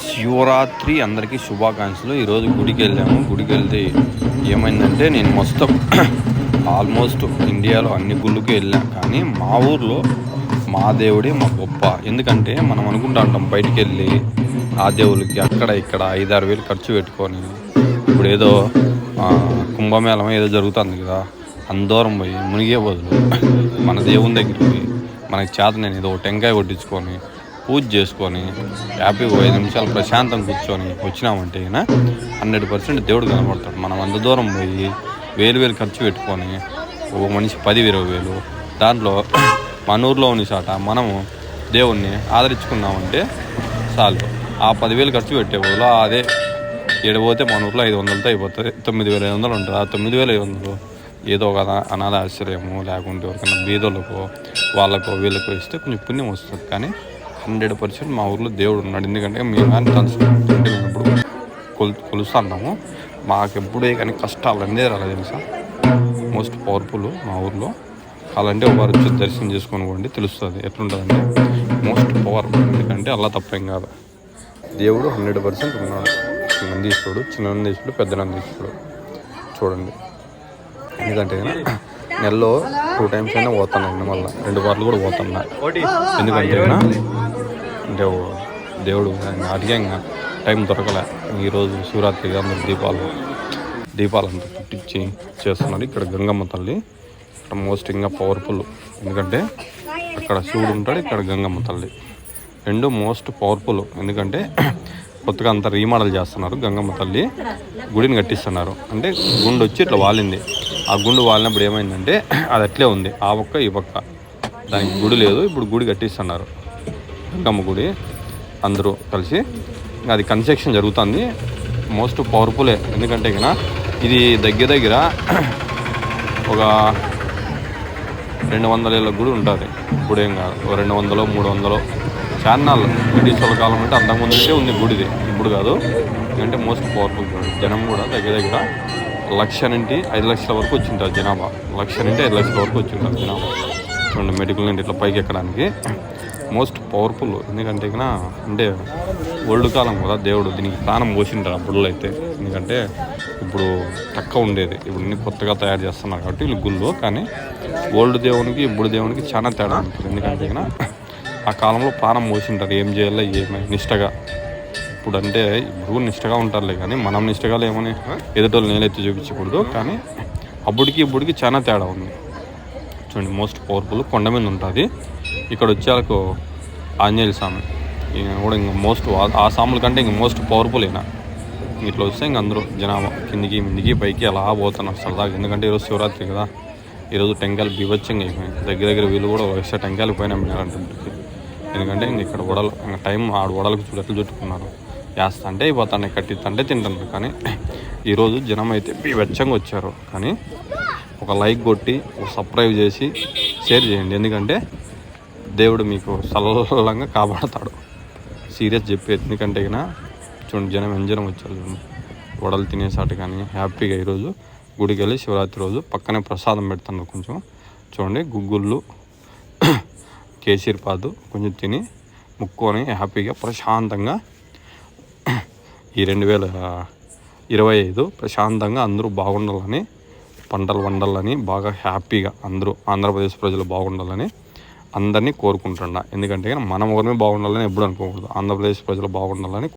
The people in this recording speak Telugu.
శివరాత్రి అందరికీ శుభాకాంక్షలు. ఈరోజు గుడికి వెళ్ళాము. గుడికి వెళ్తే ఏమైందంటే నేను మొత్తం ఆల్మోస్ట్ ఇండియాలో అన్ని గుళ్ళకి వెళ్ళాను, కానీ మా ఊర్లో మా దేవుడే మా గొప్ప. ఎందుకంటే మనం అనుకుంటా ఉంటాం బయటికి వెళ్ళి ఆ దేవుళ్ళకి అక్కడ ఇక్కడ 5-6 వేలు ఖర్చు పెట్టుకొని, ఇప్పుడు ఏదో కుంభమేళం ఏదో జరుగుతుంది కదా, అందూరం పోయి మునిగే బదులు మన దేవుని దగ్గరికి మనకి చేత నేను ఏదో టెంకాయ కొట్టించుకొని పూజ చేసుకొని హ్యాపీగా 5 నిమిషాలు ప్రశాంతం కూర్చొని వచ్చినామంటే 100% దేవుడు కనబడతాడు. మనం అంత దూరం పోయి వేలు ఖర్చు పెట్టుకొని ఒక మనిషి 10-20 వేలు దాంట్లో మన ఊర్లో ఉన్న చాట మనము దేవుణ్ణి ఆదరించుకున్నామంటే చాలు. ఆ 10,000 ఖర్చు పెట్టే బదులు అదే ఏడపోతే మన ఊర్లో 500తో అయిపోతుంది. 9,500 ఉంటుంది. ఆ 9,500 ఏదో ఒక అనాథ ఆశ్రయము లేకుంటే ఎవరికైనా బీదోళ్ళకో వాళ్ళకో వీళ్ళకో ఇస్తే కొంచెం పుణ్యం వస్తుంది. కానీ 100% మా ఊర్లో దేవుడు ఉన్నాడు. ఎందుకంటే మేము కానీ తలుచుకుంటే మేము ఇప్పుడు కొలుస్తున్నాము. మాకు ఎప్పుడే కానీ కష్టాలు అనేది రాలేదు తెలుసా. మోస్ట్ పవర్ఫుల్ మా ఊర్లో. అలాంటి ఒకరు వచ్చి దర్శనం చేసుకొని పోండి, తెలుస్తుంది ఎట్లుంటుందంటే మోస్ట్ పవర్ఫుల్. ఎందుకంటే అలా తప్పేం కాదు, దేవుడు 100% ఉన్నాడు. నందీశ్వరుడు, చిన్న నందీశ్వరుడు, పెద్ద నందీశ్వరుడు చూడండి. ఎందుకంటే నెలలో 2 times అయినా పోతున్నాను, మళ్ళీ 2 వారాలు కూడా పోతున్నా. ఎందుకంటే అంటే దేవుడు అడిగా ఇంకా టైం దొరకలే. ఈరోజు శివరాత్రిగా అందరు దీపాలంతా పుట్టించి చేస్తున్నారు. ఇక్కడ గంగమ్మ తల్లి ఇక్కడ మోస్ట్ ఇంకా పవర్ఫుల్. ఎందుకంటే అక్కడ శివుడు ఉంటాడు, ఇక్కడ గంగమ్మ తల్లి. 2 మోస్ట్ పవర్ఫుల్. ఎందుకంటే కొత్తగా అంతా రీమోడల్ చేస్తున్నారు. గంగమ్మ తల్లి గుడిని కట్టిస్తున్నారు. అంటే గుండు వచ్చి ఇట్లా వాలింది. ఆ గుండు వాలినప్పుడు ఏమైందంటే అది అట్లే ఉంది, ఆ పక్క ఈ పక్క. దానికి గుడి లేదు, ఇప్పుడు గుడి కట్టిస్తున్నారు. గంగమ్మ గుడి అందరూ కలిసి అది కన్స్ట్రక్షన్ జరుగుతుంది. మోస్ట్ పవర్ఫులే. ఎందుకంటే ఇది దగ్గర ఒక 200 ఏళ్ళ గుడి ఉంటుంది. ఇప్పుడు ఏం కాదు, 200-300 చాన్నాళ్ళు బ్రిటిష్ కాలం అంటే అంతకుముందు అంటే ఉంది గుడిది, ఇప్పుడు కాదు. ఎందుకంటే మోస్ట్ పవర్ఫుల్ గుడి. జనం కూడా దగ్గర 1,00,000 నుండి 5 లక్షల వరకు వచ్చింటారు జనాభా. 1,00,000 నుండి 5 లక్షల వరకు వచ్చింటారు జనాభా. చూడండి, మెడికల్ నుండి ఇట్లా పైకి ఎక్కడానికి మోస్ట్ పవర్ఫుల్. ఎందుకంటే అంటే ఓల్డ్ కాలం కదా, దేవుడు దీనికి ప్రాణం పోసింటారు అప్పుడులో అయితే. ఎందుకంటే ఇప్పుడు తక్కువ ఉండేది, ఇప్పుడు అన్ని కొత్తగా తయారు చేస్తున్నారు కాబట్టి వీళ్ళు గుళ్ళు. కానీ ఓల్డ్ దేవునికి ఇప్పుడు దేవునికి చాలా తేడా ఉంటుంది. ఎందుకంటే ఆ కాలంలో ప్రాణం పోసింటారు, ఏం చేయాలో ఏమై నిష్టగా. ఇప్పుడు అంటే ఇప్పుడు నిష్టగా ఉంటారులే, కానీ మనం నిష్టగా ఏమని ఎదుటోళ్ళు నేలెత్తి చూపించకూడదు. కానీ అప్పటికి ఇప్పటికి చాలా తేడా ఉంది. చూడండి, మోస్ట్ పవర్ఫుల్. కొండ మీద ఉంటుంది. ఇక్కడ వచ్చేలకు ఆంజనేయ స్వామి కూడా ఇంకా మోస్ట్, ఆ స్వాముల కంటే ఇంక మోస్ట్ పవర్ఫుల్ అయినా. ఇట్లా వస్తే ఇంక అందరూ జనాభా కిందికి పైకి అలా పోతున్నారు సరదాగా. ఎందుకంటే ఈరోజు శివరాత్రి కదా, ఈరోజు టెంకాయలు బీభత్సంగా అయిపోయినాయి. దగ్గర వీళ్ళు కూడా 1 టెంకాయలు పోయినా అంటే. ఎందుకంటే ఇంక ఇక్కడ వడలు ఇంకా టైం వడలకు ఎట్లు చుట్టుకున్నారు. వేస్తా అంటే అయిపోతాయి, కట్టిస్తంటే తింటున్నారు. కానీ ఈరోజు జనం అయితే బీభత్సంగా వచ్చారు. కానీ ఒక లైక్ కొట్టి ఒక సబ్స్క్రైబ్ చేసి షేర్ చేయండి. ఎందుకంటే దేవుడు మీకు సల్లంగా కాపాడతాడు, సీరియస్ చెప్పేది. ఎందుకంటే చూడండి, జనం వచ్చారు. చూడండి, వడలు తినేసాటి కానీ హ్యాపీగా ఈరోజు గుడికి వెళ్ళి శివరాత్రి రోజు పక్కనే ప్రసాదం పెడుతున్నారు. కొంచెం చూడండి, గుగ్గుళ్ళు కేసీర్పాదు కొంచెం తిని ముక్కొని హ్యాపీగా ప్రశాంతంగా ఈ 2025 ప్రశాంతంగా అందరూ బాగుండాలని, పంటలు వండాలని, బాగా హ్యాపీగా అందరూ ఆంధ్రప్రదేశ్ ప్రజలు బాగుండాలని అందరినీ కోరుకుంటున్నా. ఎందుకంటే మనం ఒకరిని బాగుండాలని ఎప్పుడు అనుకోకూడదు, ఆంధ్రప్రదేశ్ ప్రజలు బాగుండాలని